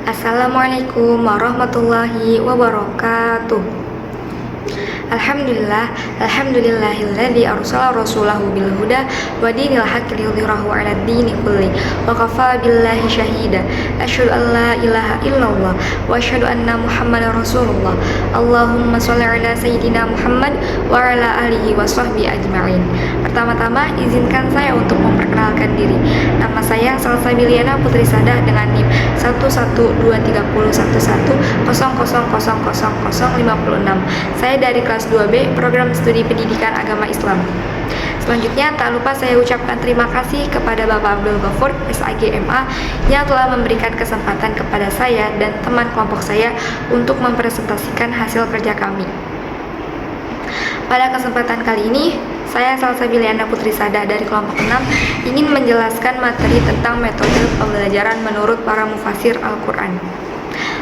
Assalamualaikum warahmatullahi wabarakatuh. Alhamdulillahilladzi arsala rasulahu bil huda wa dinil haqqi liyudhhirahu 'alad dini kulli wa kafaa billahi syahida. Asyhadu an la ilaha illallah wa asyhadu anna Muhammadar Rasulullah. Allahumma shalli 'ala sayyidina Muhammad wa 'ala alihi wa sahbihi ajma'in. Pertama-tama izinkan saya untuk memperkenalkan diri. Nama saya Salsabiliana Putri Sadah dengan NIM 112301100000056. Saya dari kelas 2B Program Studi Pendidikan Agama Islam. Selanjutnya, tak lupa saya ucapkan terima kasih kepada Bapak Abdul Ghafur, SAGMA, yang telah memberikan kesempatan kepada saya dan teman kelompok saya untuk mempresentasikan hasil kerja kami. Pada kesempatan kali ini, saya Salsabiliana Putri Sada dari kelompok 6 ingin menjelaskan materi tentang metode pembelajaran menurut para mufasir Al-Quran.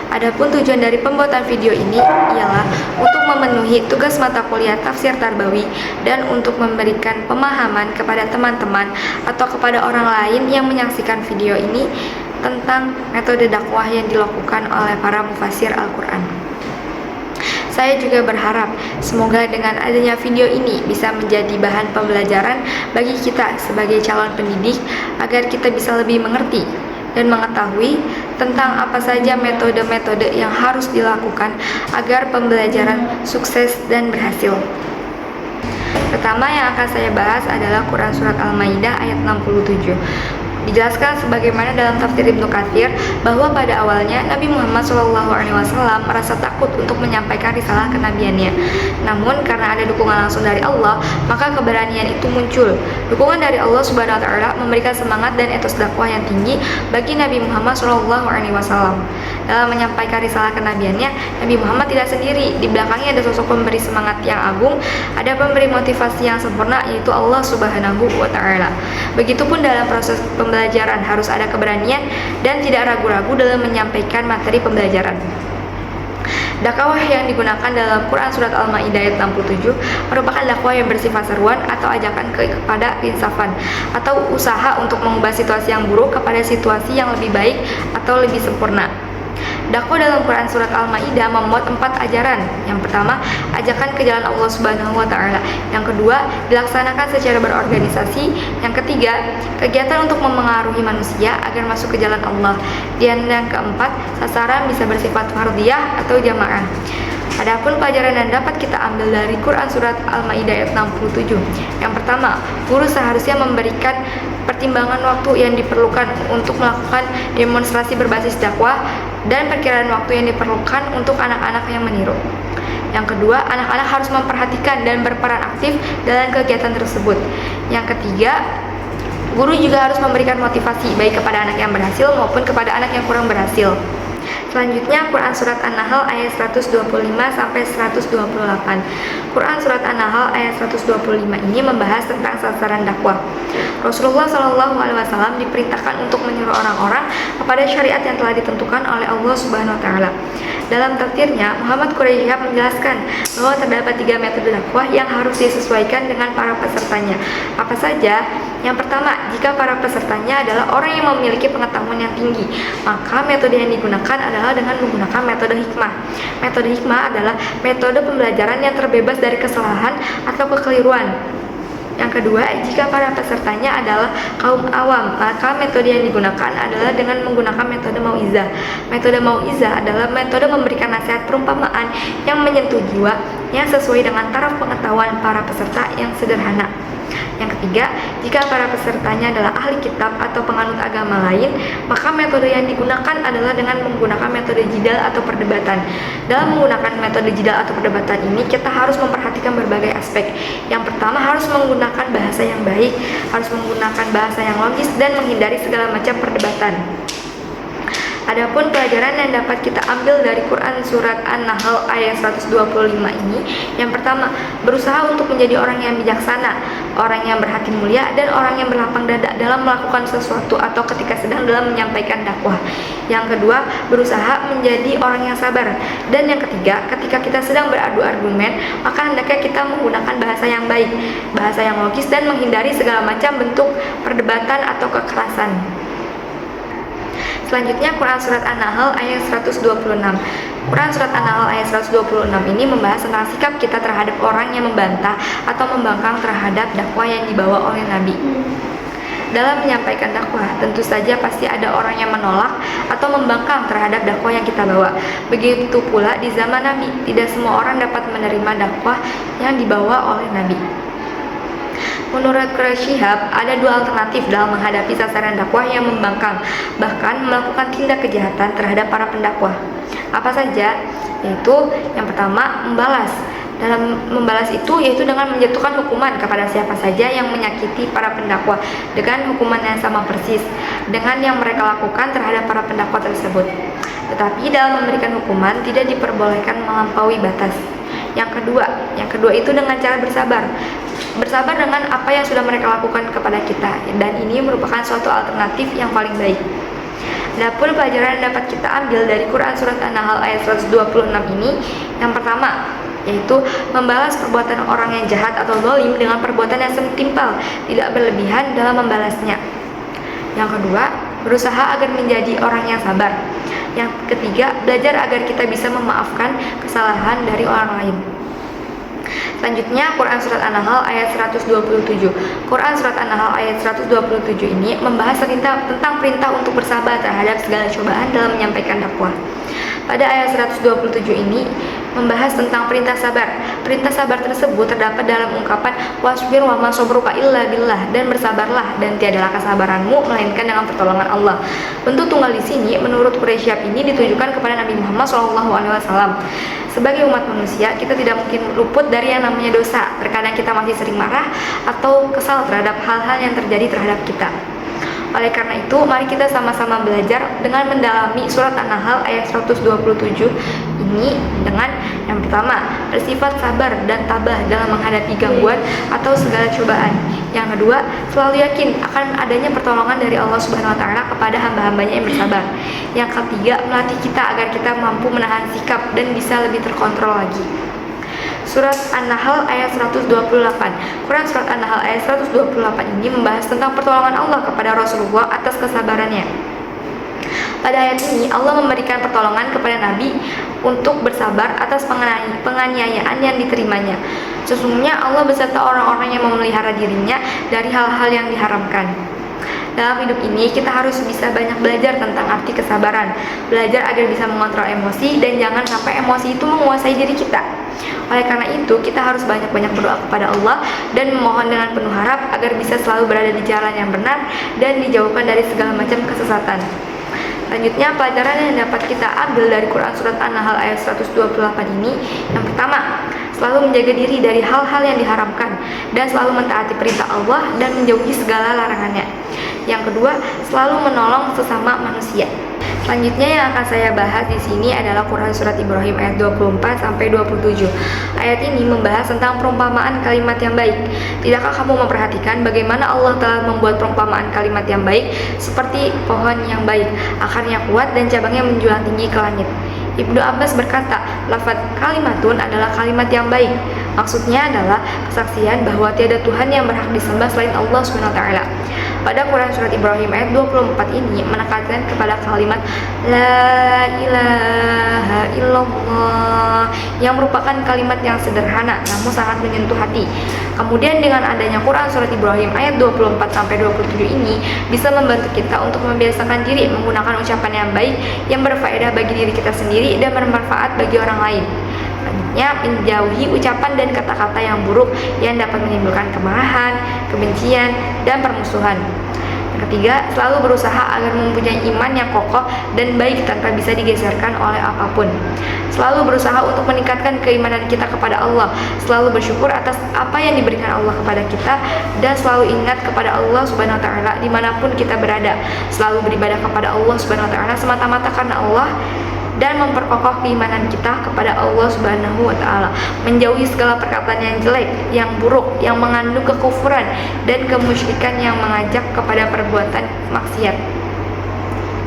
Adapun tujuan dari pembuatan video ini ialah untuk memenuhi tugas mata kuliah tafsir tarbawi dan untuk memberikan pemahaman kepada teman-teman atau kepada orang lain yang menyaksikan video ini tentang metode dakwah yang dilakukan oleh para mufasir Al-Quran. Saya juga berharap semoga dengan adanya video ini bisa menjadi bahan pembelajaran bagi kita sebagai calon pendidik agar kita bisa lebih mengerti dan mengetahui tentang apa saja metode-metode yang harus dilakukan agar pembelajaran sukses dan berhasil. Pertama yang akan saya bahas adalah Quran Surat Al-Maidah ayat 67. Dijelaskan sebagaimana dalam tafsir Ibnu Katsir bahwa pada awalnya Nabi Muhammad SAW merasa takut untuk menyampaikan risalah kenabiannya. Namun karena ada dukungan langsung dari Allah, maka keberanian itu muncul. Dukungan dari Allah Subhanahu wa taala memberikan semangat dan etos dakwah yang tinggi bagi Nabi Muhammad SAW. Dalam menyampaikan risalah kenabiannya, Nabi Muhammad tidak sendiri. Di belakangnya ada sosok pemberi semangat yang agung, ada pemberi motivasi yang sempurna, yaitu Allah Subhanahu wa taala. Begitupun dalam proses pembelajaran harus ada keberanian dan tidak ragu-ragu dalam menyampaikan materi pembelajaran. Dakwah yang digunakan dalam Quran Surat Al-Maidah ayat 67 merupakan dakwah yang bersifat seruan atau ajakan kepada keinsafan atau usaha untuk mengubah situasi yang buruk kepada situasi yang lebih baik atau lebih sempurna. Dakwah dalam Quran Surat Al-Maidah memuat 4 ajaran. Yang pertama, ajakan ke jalan Allah Subhanahu wa taala. Yang kedua, dilaksanakan secara berorganisasi. Yang ketiga, kegiatan untuk memengaruhi manusia agar masuk ke jalan Allah. Dan yang keempat, sasaran bisa bersifat fardhiyah atau jamaah. Adapun pelajaran yang dapat kita ambil dari Quran Surat Al-Maidah ayat 67. Yang pertama, guru seharusnya memberikan pertimbangan waktu yang diperlukan untuk melakukan demonstrasi berbasis dakwah dan perkiraan waktu yang diperlukan untuk anak-anak yang meniru. Yang kedua, anak-anak harus memperhatikan dan berperan aktif dalam kegiatan tersebut. Yang ketiga, guru juga harus memberikan motivasi baik kepada anak yang berhasil maupun kepada anak yang kurang berhasil. Selanjutnya Quran Surat An-Nahl ayat 125 sampai 128. Quran Surat An-Nahl ayat 125 ini membahas tentang sasaran dakwah. Rasulullah SAW diperintahkan untuk menyuruh orang-orang kepada syariat yang telah ditentukan oleh Allah Subhanahu wa taala. Dalam tafsirnya, Muhammad Quraisyah menjelaskan bahwa terdapat 3 metode dakwah yang harus disesuaikan dengan para pesertanya. Apa saja? Yang pertama, jika para pesertanya adalah orang yang memiliki pengetahuan yang tinggi, maka metode yang digunakan adalah dengan menggunakan metode hikmah. Metode hikmah adalah metode pembelajaran yang terbebas dari kesalahan atau kekeliruan. Yang kedua, jika para pesertanya adalah kaum awam, maka metode yang digunakan adalah dengan menggunakan metode mau'izah. Metode mau'izah adalah metode memberikan nasihat perumpamaan yang menyentuh jiwa, yang sesuai dengan taraf pengetahuan para peserta yang sederhana. Yang ketiga, jika para pesertanya adalah ahli kitab atau penganut agama lain, maka metode yang digunakan adalah dengan menggunakan metode jidal atau perdebatan. Dalam menggunakan metode jidal atau perdebatan ini, kita harus memperhatikan berbagai aspek. Yang pertama, harus menggunakan bahasa yang baik, harus menggunakan bahasa yang logis, dan menghindari segala macam perdebatan. Adapun pelajaran yang dapat kita ambil dari Quran Surat An-Nahl ayat 125 ini, yang pertama, berusaha untuk menjadi orang yang bijaksana, orang yang berhati mulia, dan orang yang berlapang dada dalam melakukan sesuatu atau ketika sedang dalam menyampaikan dakwah. Yang kedua, berusaha menjadi orang yang sabar. Dan yang ketiga, ketika kita sedang beradu argumen, maka hendaknya kita menggunakan bahasa yang baik, bahasa yang logis, dan menghindari segala macam bentuk perdebatan atau kekerasan. Selanjutnya Quran Surat An-Nahl ayat 126. Quran Surat An-Nahl ayat 126 ini membahas tentang sikap kita terhadap orang yang membantah atau membangkang terhadap dakwah yang dibawa oleh Nabi. Dalam menyampaikan dakwah, tentu saja pasti ada orang yang menolak atau membangkang terhadap dakwah yang kita bawa. Begitu pula di zaman Nabi, tidak semua orang dapat menerima dakwah yang dibawa oleh Nabi. Menurut Quraisy Shihab, ada dua alternatif dalam menghadapi sasaran dakwah yang membangkang, bahkan melakukan tindak kejahatan terhadap para pendakwah. Apa saja? Yaitu yang pertama, membalas. Dalam membalas itu yaitu dengan menjatuhkan hukuman kepada siapa saja yang menyakiti para pendakwah dengan hukuman yang sama persis dengan yang mereka lakukan terhadap para pendakwah tersebut. Tetapi dalam memberikan hukuman tidak diperbolehkan melampaui batas. Yang kedua itu dengan cara bersabar. Bersabar dengan apa yang sudah mereka lakukan kepada kita, dan ini merupakan suatu alternatif yang paling baik. Adapun pelajaran yang dapat kita ambil dari Quran Surat An-Nahl ayat 126 ini, yang pertama yaitu membalas perbuatan orang yang jahat atau zalim dengan perbuatan yang setimpal, tidak berlebihan dalam membalasnya. Yang kedua, berusaha agar menjadi orang yang sabar. Yang ketiga, belajar agar kita bisa memaafkan kesalahan dari orang lain. Selanjutnya Quran Surat An-Nahl ayat 127. Quran Surat An-Nahl ayat 127 ini membahas tentang perintah untuk bersabar terhadap segala cobaan dalam menyampaikan dakwah. Pada ayat 127 ini membahas tentang perintah sabar. Perintah sabar tersebut terdapat dalam ungkapan wasbir wa ma sabruka illa billah, dan bersabarlah dan tiadalah kesabaranmu melainkan dengan pertolongan Allah. Bentuk tunggal di sini menurut Quraisy ini ditujukan kepada Nabi Muhammad SAW. Sebagai umat manusia, kita tidak mungkin luput dari yang namanya dosa. Terkadang kita masih sering marah atau kesal terhadap hal-hal yang terjadi terhadap kita. Oleh karena itu, mari kita sama-sama belajar dengan mendalami surat An-Nahl ayat 127 ini dengan yang pertama, bersifat sabar dan tabah dalam menghadapi gangguan atau segala cobaan. Yang kedua, selalu yakin akan adanya pertolongan dari Allah Subhanahu wa taala kepada hamba-hambanya yang bersabar. Yang ketiga, melatih kita agar kita mampu menahan sikap dan bisa lebih terkontrol lagi. Surat An-Nahl ayat 128. Quran Surat An-Nahl ayat 128 ini membahas tentang pertolongan Allah kepada Rasulullah atas kesabarannya. Pada ayat ini Allah memberikan pertolongan kepada Nabi untuk bersabar atas penganiayaan yang diterimanya. Sesungguhnya Allah beserta orang-orang yang memelihara dirinya dari hal-hal yang diharamkan. Dalam hidup ini kita harus bisa banyak belajar tentang arti kesabaran, belajar agar bisa mengontrol emosi dan jangan sampai emosi itu menguasai diri kita. Oleh karena itu, kita harus banyak-banyak berdoa kepada Allah dan memohon dengan penuh harap agar bisa selalu berada di jalan yang benar dan dijauhkan dari segala macam kesesatan. Selanjutnya, pelajaran yang dapat kita ambil dari Quran Surat An-Nahl ayat 128 ini, yang pertama, selalu menjaga diri dari hal-hal yang diharamkan dan selalu mentaati perintah Allah dan menjauhi segala larangannya. Yang kedua, selalu menolong sesama manusia. Selanjutnya yang akan saya bahas di sini adalah Quran Surat Ibrahim ayat 24 sampai 27. Ayat ini membahas tentang perumpamaan kalimat yang baik. Tidakkah kamu memperhatikan bagaimana Allah telah membuat perumpamaan kalimat yang baik seperti pohon yang baik, akarnya kuat dan cabangnya menjulang tinggi ke langit. Ibnu Abbas berkata, lafaz kalimatun adalah kalimat yang baik. Maksudnya adalah kesaksian bahwa tiada Tuhan yang berhak disembah selain Allah SWT. Pada Quran Surat Ibrahim ayat 24 ini menekankan kepada kalimat La ilaha illallah, yang merupakan kalimat yang sederhana namun sangat menyentuh hati. Kemudian dengan adanya Quran Surat Ibrahim ayat 24 sampai 27 ini bisa membantu kita untuk membiasakan diri menggunakan ucapan yang baik yang berfaedah bagi diri kita sendiri dan bermanfaat bagi orang lain. Selanjutnya, menjauhi ucapan dan kata-kata yang buruk yang dapat menimbulkan kemarahan, kebencian, dan permusuhan. Yang ketiga, selalu berusaha agar mempunyai iman yang kokoh dan baik tanpa bisa digeserkan oleh apapun. Selalu berusaha untuk meningkatkan keimanan kita kepada Allah, selalu bersyukur atas apa yang diberikan Allah kepada kita, dan selalu ingat kepada Allah Subhanahu wa taala dimanapun kita berada. Selalu beribadah kepada Allah Subhanahu wa taala semata-mata karena Allah, dan memperkokoh keimanan kita kepada Allah Subhanahu wa taala, menjauhi segala perkataan yang jelek, yang buruk, yang mengandung kekufuran dan kemusyrikan yang mengajak kepada perbuatan maksiat.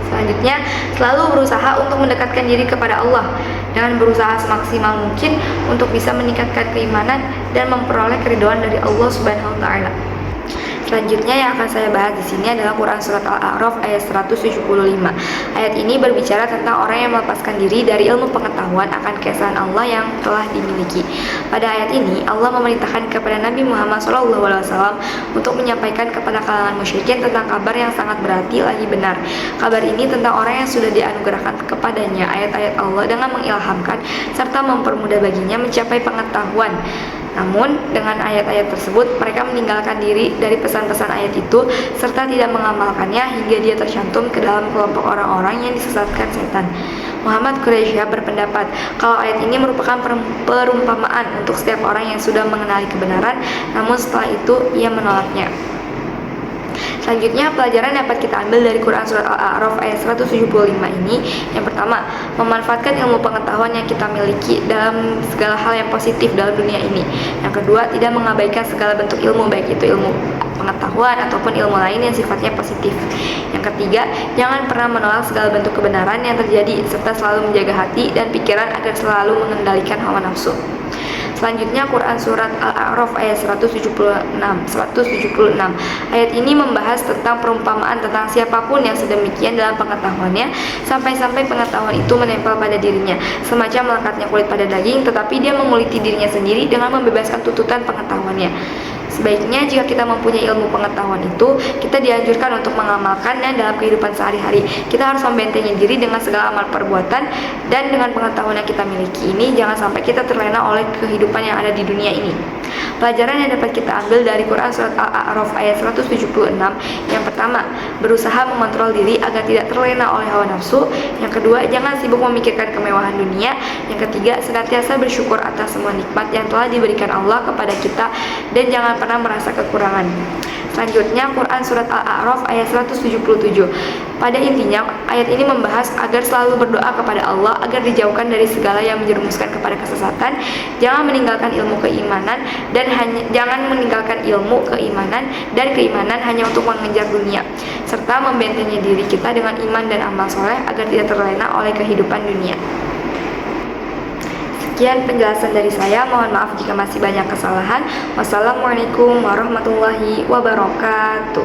Selanjutnya, selalu berusaha untuk mendekatkan diri kepada Allah dengan berusaha semaksimal mungkin untuk bisa meningkatkan keimanan dan memperoleh keridhaan dari Allah Subhanahu wa taala. Selanjutnya yang akan saya bahas di sini adalah Quran Surat Al-A'raf ayat 175. Ayat ini berbicara tentang orang yang melepaskan diri dari ilmu pengetahuan akan keesaan Allah yang telah dimiliki. Pada ayat ini, Allah memerintahkan kepada Nabi Muhammad SAW untuk menyampaikan kepada kalangan musyrikin tentang kabar yang sangat berarti lagi benar. Kabar ini tentang orang yang sudah dianugerahkan kepadanya ayat-ayat Allah dengan mengilhamkan serta mempermudah baginya mencapai pengetahuan. Namun, dengan ayat-ayat tersebut, mereka meninggalkan diri dari pesan-pesan ayat itu serta tidak mengamalkannya hingga dia tercantum ke dalam kelompok orang-orang yang disesatkan setan. Muhammad Quraisyah berpendapat kalau ayat ini merupakan perumpamaan untuk setiap orang yang sudah mengenali kebenaran, namun setelah itu ia menolaknya. Selanjutnya, pelajaran dapat kita ambil dari Quran Surat Al-A'raf ayat 175 ini. Yang pertama, memanfaatkan ilmu pengetahuan yang kita miliki dalam segala hal yang positif dalam dunia ini. Yang kedua, tidak mengabaikan segala bentuk ilmu, baik itu ilmu pengetahuan ataupun ilmu lain yang sifatnya positif. Yang ketiga, jangan pernah menolak segala bentuk kebenaran yang terjadi, serta selalu menjaga hati dan pikiran agar selalu mengendalikan hawa nafsu. Selanjutnya Quran Surat Al-A'raf ayat 176. Ayat ini membahas tentang perumpamaan tentang siapapun yang sedemikian dalam pengetahuannya sampai-sampai pengetahuan itu menempel pada dirinya, semacam melekatnya kulit pada daging, tetapi dia menguliti dirinya sendiri dengan membebaskan tuntutan pengetahuannya. Sebaiknya jika kita mempunyai ilmu pengetahuan itu, kita dianjurkan untuk mengamalkannya dalam kehidupan sehari-hari. Kita harus membentengi diri dengan segala amal perbuatan, dan dengan pengetahuan yang kita miliki ini, jangan sampai kita terlena oleh kehidupan yang ada di dunia ini. Pelajaran yang dapat kita ambil dari Quran Surat Al-A'raf ayat 176. Yang pertama, berusaha mengontrol diri agar tidak terlena oleh hawa nafsu. Yang kedua, jangan sibuk memikirkan kemewahan dunia. Yang ketiga, senantiasa bersyukur atas semua nikmat yang telah diberikan Allah kepada kita, dan jangan pernah merasa kekurangan. Selanjutnya Quran Surat Al-A'raf ayat 177. Pada intinya, ayat ini membahas agar selalu berdoa kepada Allah agar dijauhkan dari segala yang menjerumuskan kepada kesesatan, jangan meninggalkan ilmu keimanan dan keimanan hanya untuk mengejar dunia, serta membentengi diri kita dengan iman dan amal soleh agar tidak terlena oleh kehidupan dunia. Sekian penjelasan dari saya, mohon maaf jika masih banyak kesalahan. Wassalamualaikum warahmatullahi wabarakatuh.